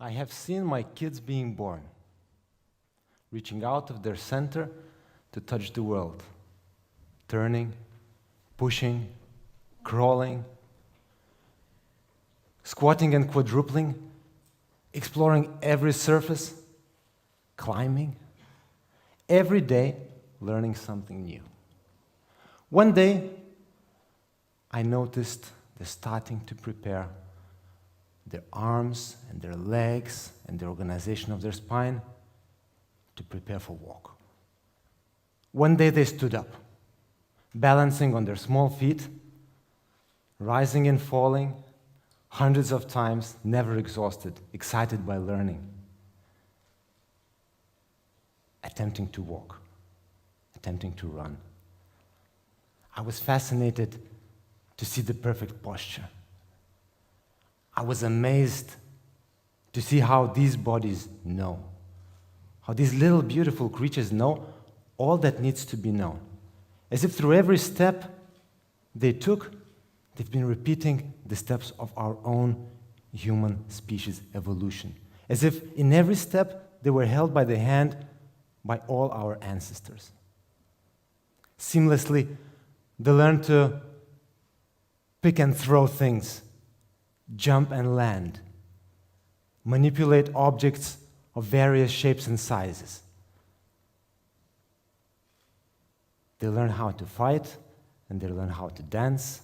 I have seen my kids being born, reaching out of their center to touch the world, turning, pushing, crawling, squatting and quadrupling, exploring every surface, climbing, every day learning something new. One day, I noticed they're starting to prepare their arms and their legs and the organization of their spine to prepare for walk. One day they stood up, balancing on their small feet, rising and falling, hundreds of times, never exhausted, excited by learning, attempting to walk, attempting to run. I was fascinated to see the perfect posture. I was amazed to see how these bodies know, how these little beautiful creatures know all that needs to be known. As if through every step they took, they've been repeating the steps of our own human species evolution. As if in every step they were held by the hand by all our ancestors. Seamlessly, they learned to pick and throw things, jump and land, manipulate objects of various shapes and sizes. They learn how to fight, and they learn how to dance.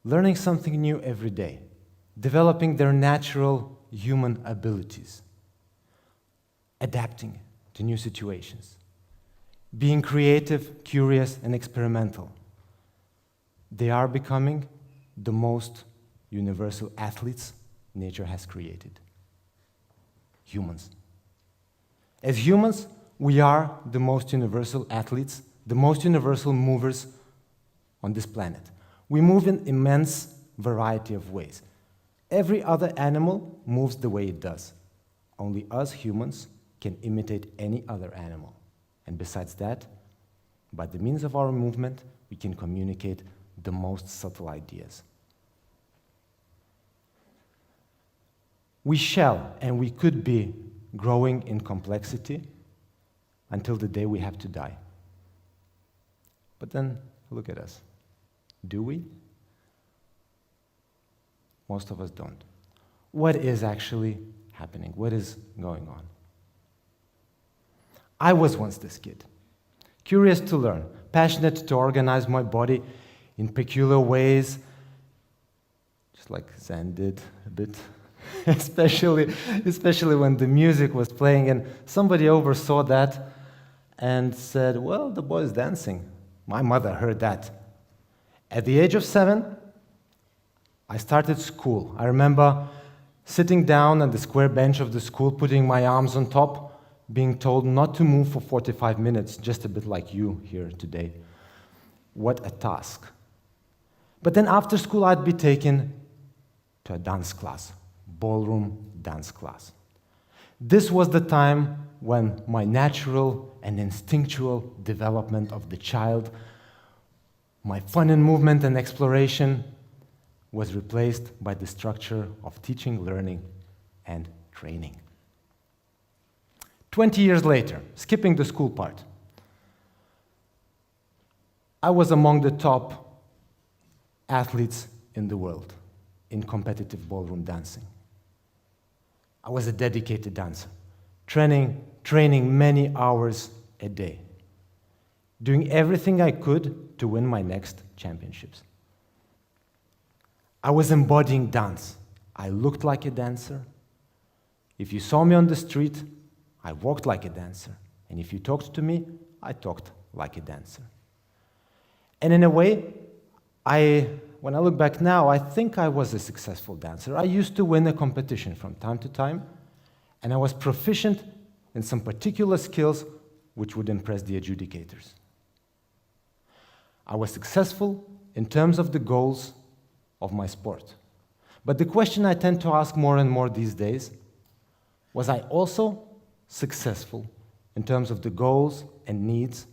Learning something new every day, developing their natural human abilities, adapting to new situations, being creative, curious, and experimental. They are becoming the most universal athletes nature has created. Humans. As humans, we are the most universal athletes, the most universal movers on this planet. We move in immense variety of ways. Every other animal moves the way it does. Only us humans can imitate any other animal. And besides that, by the means of our movement, we can communicate the most subtle ideas. We shall and we could be growing in complexity until the day we have to die. But then, look at us. Do we? Most of us don't. What is actually happening? What is going on? I was once this kid, curious to learn, passionate to organize my body in peculiar ways, just like Zen did a bit, especially when the music was playing and somebody oversaw that and said, well, the boy's dancing. My mother heard that. At the age of 7, I started school. I remember sitting down on the square bench of the school, putting my arms on top, being told not to move for 45 minutes, just a bit like you here today. What a task. But then after school, I'd be taken to a dance class, ballroom dance class. This was the time when my natural and instinctual development of the child, my fun in movement and exploration, was replaced by the structure of teaching, learning, and training. 20 years later, skipping the school part, I was among the top athletes in the world in competitive ballroom dancing. I was a dedicated dancer, training many hours a day, doing everything I could to win my next championships. I was embodying dance. I looked like a dancer. If you saw me on the street, I walked like a dancer. And if you talked to me, I talked like a dancer. And in a way, when I look back now, I think I was a successful dancer. I used to win a competition from time to time, and I was proficient in some particular skills which would impress the adjudicators. I was successful in terms of the goals of my sport. But the question I tend to ask more and more these days, was I also successful in terms of the goals and needs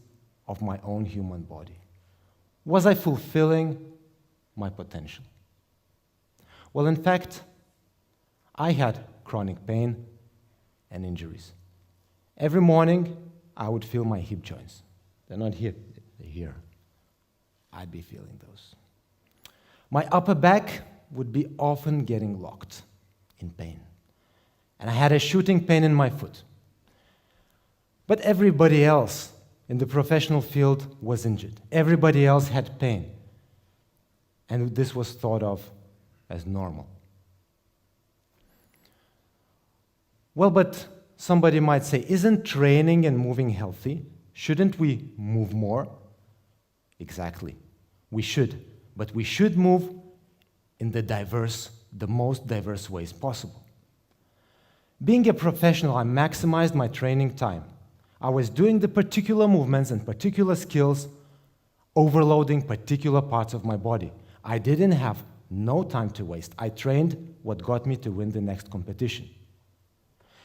of my own human body? Was I fulfilling my potential? Well, in fact, I had chronic pain and injuries. Every morning, I would feel my hip joints. They're not here, they're here. I'd be feeling those. My upper back would be often getting locked in pain. And I had a shooting pain in my foot. But everybody else in the professional field was injured. Everybody else had pain. And this was thought of as normal. Well, but somebody might say, isn't training and moving healthy? Shouldn't we move more? Exactly. We should. But we should move in the most diverse ways possible. Being a professional, I maximized my training time. I was doing the particular movements and particular skills, overloading particular parts of my body. I didn't have no time to waste. I trained what got me to win the next competition.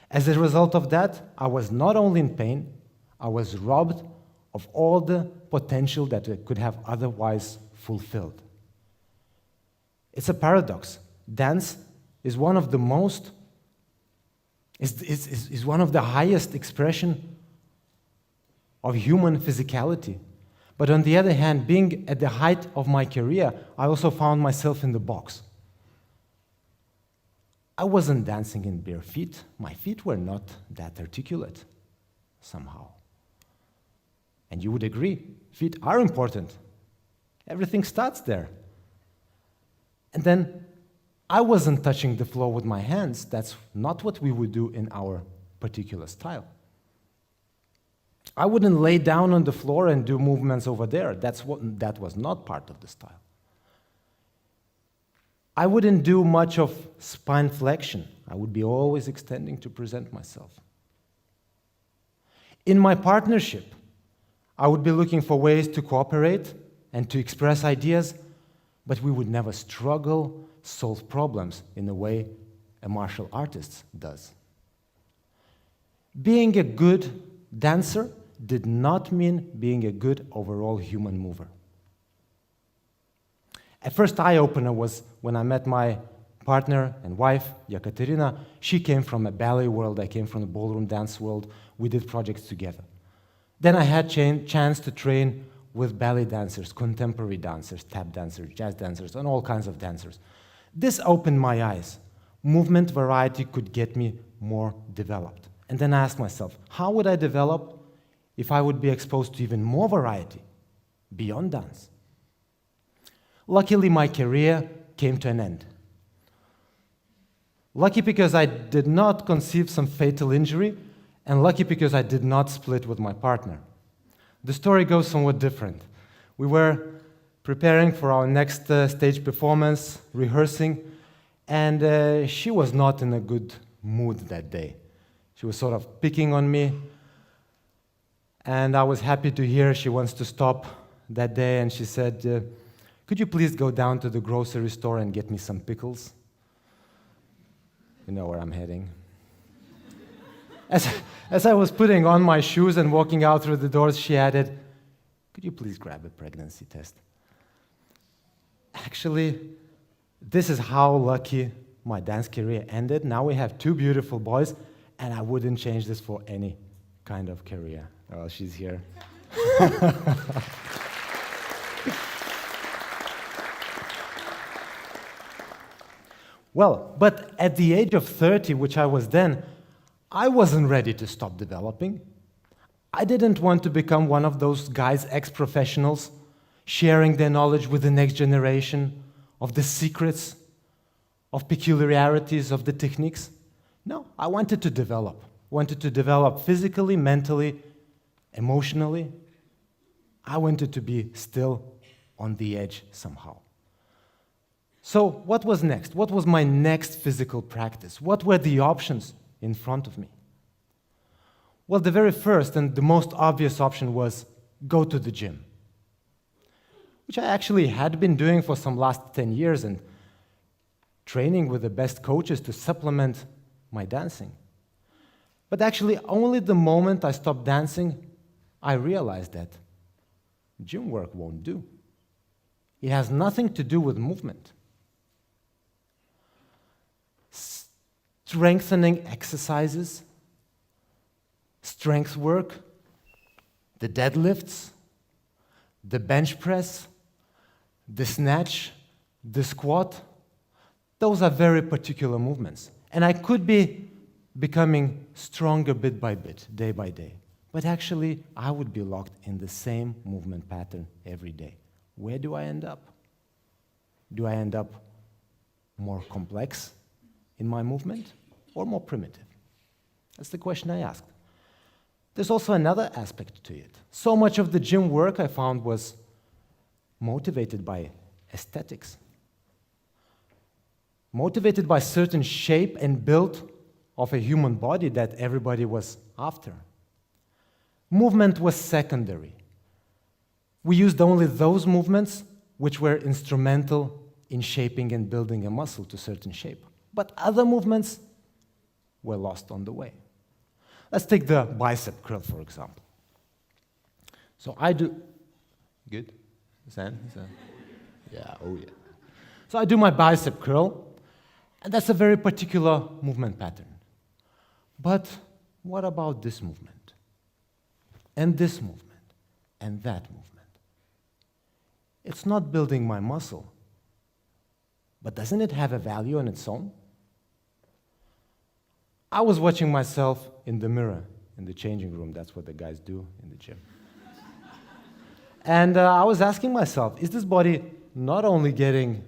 As a result of that, I was not only in pain, I was robbed of all the potential that I could have otherwise fulfilled. It's a paradox. Dance is one of the most, is one of the highest expression of human physicality. But on the other hand, being at the height of my career, I also found myself in the box. I wasn't dancing in bare feet. My feet were not that articulate, somehow. And you would agree, feet are important. Everything starts there. And then I wasn't touching the floor with my hands. That's not what we would do in our particular style. I wouldn't lay down on the floor and do movements over there. That was not part of the style. I wouldn't do much of spine flexion. I would be always extending to present myself. In my partnership, I would be looking for ways to cooperate and to express ideas, but we would never struggle, solve problems in the way a martial artist does. Being a good dancer did not mean being a good overall human mover. A first eye-opener was when I met my partner and wife, Yekaterina. She came from a ballet world, I came from the ballroom dance world. We did projects together. Then I had chance to train with ballet dancers, contemporary dancers, tap dancers, jazz dancers, and all kinds of dancers. This opened my eyes. Movement variety could get me more developed. And then I asked myself, how would I develop if I would be exposed to even more variety beyond dance? Luckily, my career came to an end. Lucky because I did not conceive some fatal injury, and lucky because I did not split with my partner. The story goes somewhat different. We were preparing for our next stage performance, rehearsing, and she was not in a good mood that day. She was sort of picking on me, and I was happy to hear she wants to stop that day, and she said, could you please go down to the grocery store and get me some pickles? You know where I'm heading. As I was putting on my shoes and walking out through the doors, she added, could you please grab a pregnancy test? Actually, this is how lucky my dance career ended. Now we have 2 beautiful boys, and I wouldn't change this for any kind of career. Oh, she's here. Well, but at the age of 30, which I was then, I wasn't ready to stop developing. I didn't want to become one of those guys, ex-professionals, sharing their knowledge with the next generation of the secrets, of peculiarities of the techniques. No, I wanted to develop physically, mentally, emotionally. I wanted to be still on the edge somehow. So what was next? What was my next physical practice? What were the options in front of me? Well, the very first and the most obvious option was go to the gym, which I actually had been doing for some last 10 years and training with the best coaches to supplement my dancing. But actually, only the moment I stopped dancing, I realized that gym work won't do. It has nothing to do with movement. strengthening exercises, strength work, the deadlifts, the bench press, the snatch, the squat. Those are very particular movements. And I could be becoming stronger bit by bit, day by day. But actually, I would be locked in the same movement pattern every day. Where do I end up? Do I end up more complex in my movement or more primitive? That's the question I asked. There's also another aspect to it. So much of the gym work I found was motivated by aesthetics, motivated by certain shape and build of a human body that everybody was after. Movement was secondary. We used only those movements which were instrumental in shaping and building a muscle to certain shape. But other movements were lost on the way. Let's take the bicep curl, for example. So I do... Good? Zen? Yeah, oh yeah. So I do my bicep curl, and that's a very particular movement pattern. But what about this movement? And this movement? And that movement? It's not building my muscle, but doesn't it have a value on its own? I was watching myself in the mirror, in the changing room. That's what the guys do in the gym. And I was asking myself, is this body not only getting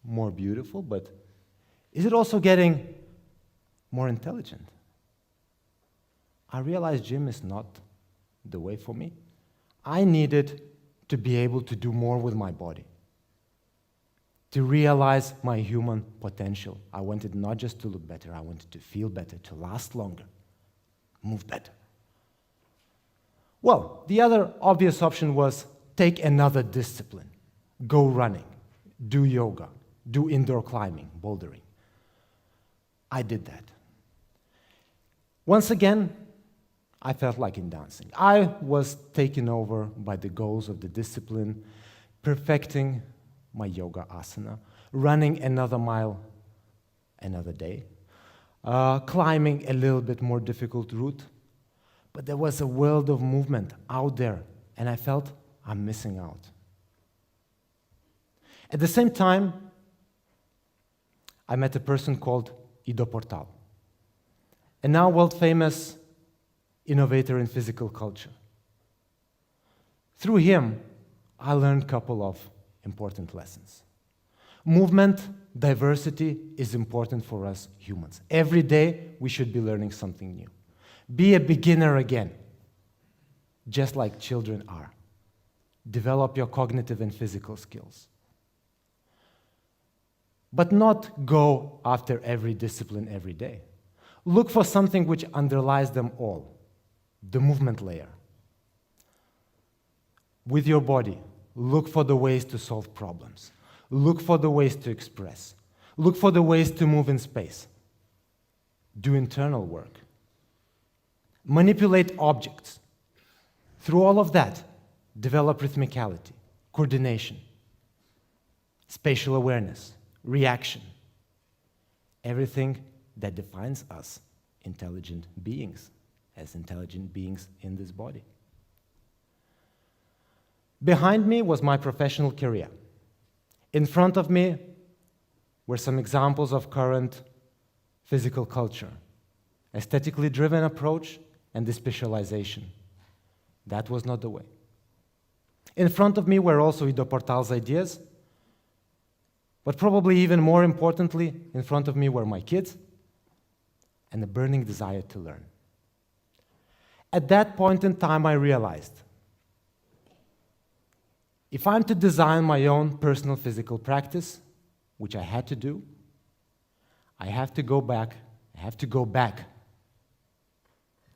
more beautiful, but is it also getting more intelligent? I realized gym is not the way for me. I needed to be able to do more with my body, to realize my human potential. I wanted not just to look better, I wanted to feel better, to last longer, move better. Well, the other obvious option was take another discipline. Go running, do yoga, do indoor climbing, bouldering. I did that. Once again, I felt like in dancing. I was taken over by the goals of the discipline, perfecting my yoga asana, running another mile another day, climbing a little bit more difficult route. But there was a world of movement out there, and I felt I'm missing out. At the same time, I met a person called Ido Portal, a now world-famous innovator in physical culture. Through him, I learned a couple of important lessons. Movement diversity is important for us humans. Every day, we should be learning something new. Be a beginner again, just like children are. Develop your cognitive and physical skills. But not go after every discipline every day. Look for something which underlies them all, the movement layer. With your body, look for the ways to solve problems. Look for the ways to express. Look for the ways to move in space. Do internal work. Manipulate objects. Through all of that, develop rhythmicality, coordination, spatial awareness, reaction. Everything that defines us intelligent beings, as intelligent beings in this body. Behind me was my professional career. In front of me were some examples of current physical culture, aesthetically driven approach, and the specialization. That was not the way. In front of me were also Ido Portal's ideas, but probably even more importantly, in front of me were my kids and a burning desire to learn. At that point in time, I realized, if I'm to design my own personal physical practice, which I had to do, I have to go back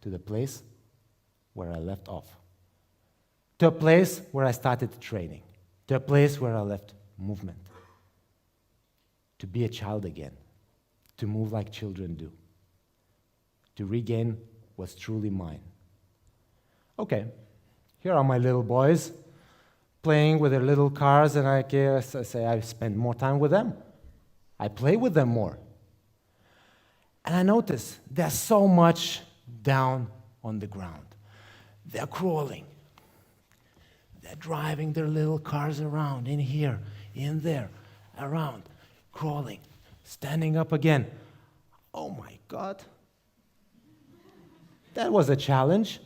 to the place where I left off, to a place where I started training, to a place where I left movement, to be a child again, to move like children do, to regain what's truly mine. Okay, here are my little boys playing with their little cars, and I say I spend more time with them. I play with them more. And I notice there's so much down on the ground. They're crawling. They're driving their little cars around, in here, in there, around, crawling, standing up again. Oh my God. That was a challenge.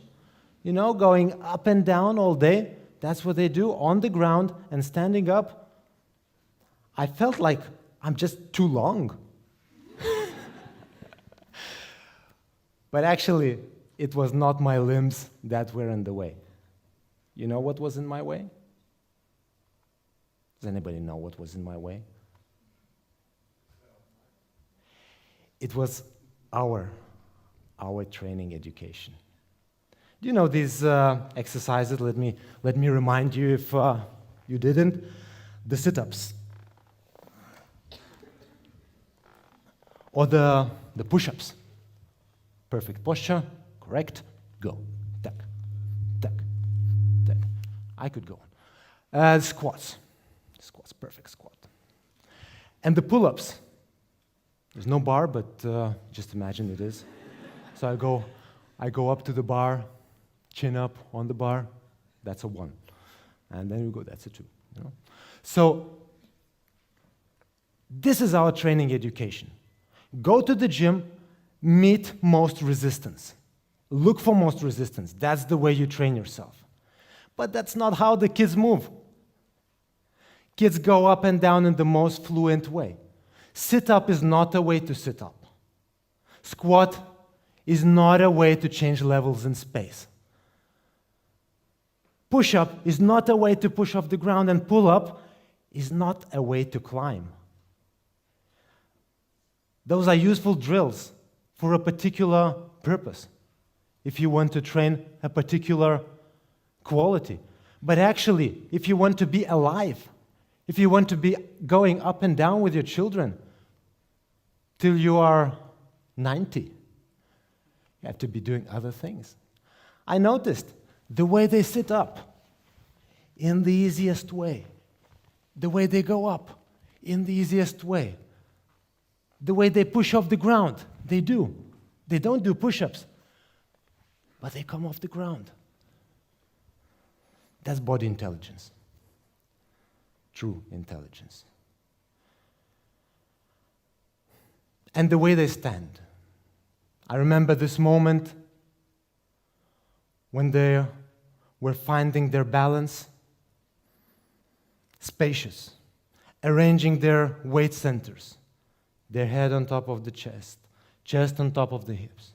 You know, going up and down all day. That's what they do, on the ground and standing up. I felt like I'm just too long. But actually, it was not my limbs that were in the way. You know what was in my way? Does anybody know what was in my way? It was our training education. Do you know these exercises? Let me remind you if you didn't. The sit-ups. Or the push-ups. Perfect posture, correct, go. Tack, tack, tack. I could go on. Squats. Squats, perfect squat. And the pull-ups. There's no bar, but just imagine it is. So I go up to the bar, chin up on the bar. That's a 1. And then we go, that's a 2. You know? So this is our training education. Go to the gym, meet most resistance. Look for most resistance. That's the way you train yourself. But that's not how the kids move. Kids go up and down in the most fluent way. Sit-up is not a way to sit up. Squat is not a way to change levels in space. Push-up is not a way to push off the ground, and pull-up is not a way to climb. Those are useful drills for a particular purpose, if you want to train a particular quality. But actually, if you want to be alive, if you want to be going up and down with your children till you are 90, you have to be doing other things. I noticed the way they sit up in the easiest way, the way they go up in the easiest way, the way they push off the ground. They do. They don't do push-ups, but they come off the ground. That's body intelligence. True intelligence. And the way they stand. I remember this moment when they were finding their balance, spacious, arranging their weight centers, their head on top of the chest on top of the hips.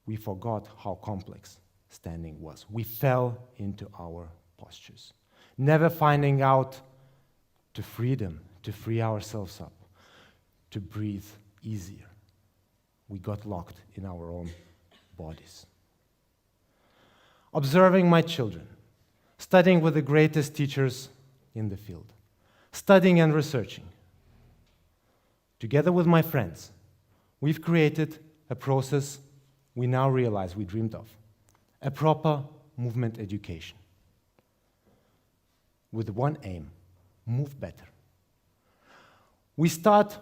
We forgot how complex standing was. We fell into our postures, never finding out to freedom, to free ourselves up, to breathe easier. We got locked in our own bodies. Observing my children, studying with the greatest teachers in the field, studying and researching. Together with my friends, we've created a process we now realize we dreamed of, a proper movement education with one aim: move better. We start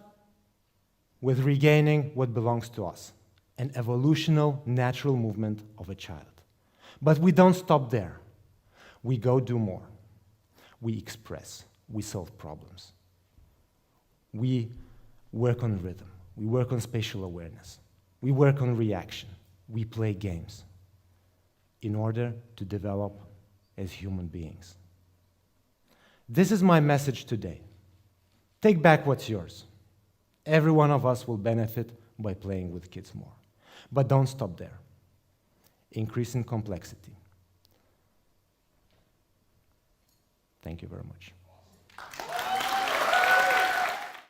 with regaining what belongs to us, an evolutional, natural movement of a child. But we don't stop there. We go do more. We express. We solve problems. We work on rhythm. We work on spatial awareness. We work on reaction. We play games in order to develop as human beings. This is my message today. Take back what's yours. Every one of us will benefit by playing with kids more. But don't stop there. Increase in complexity. Thank you very much.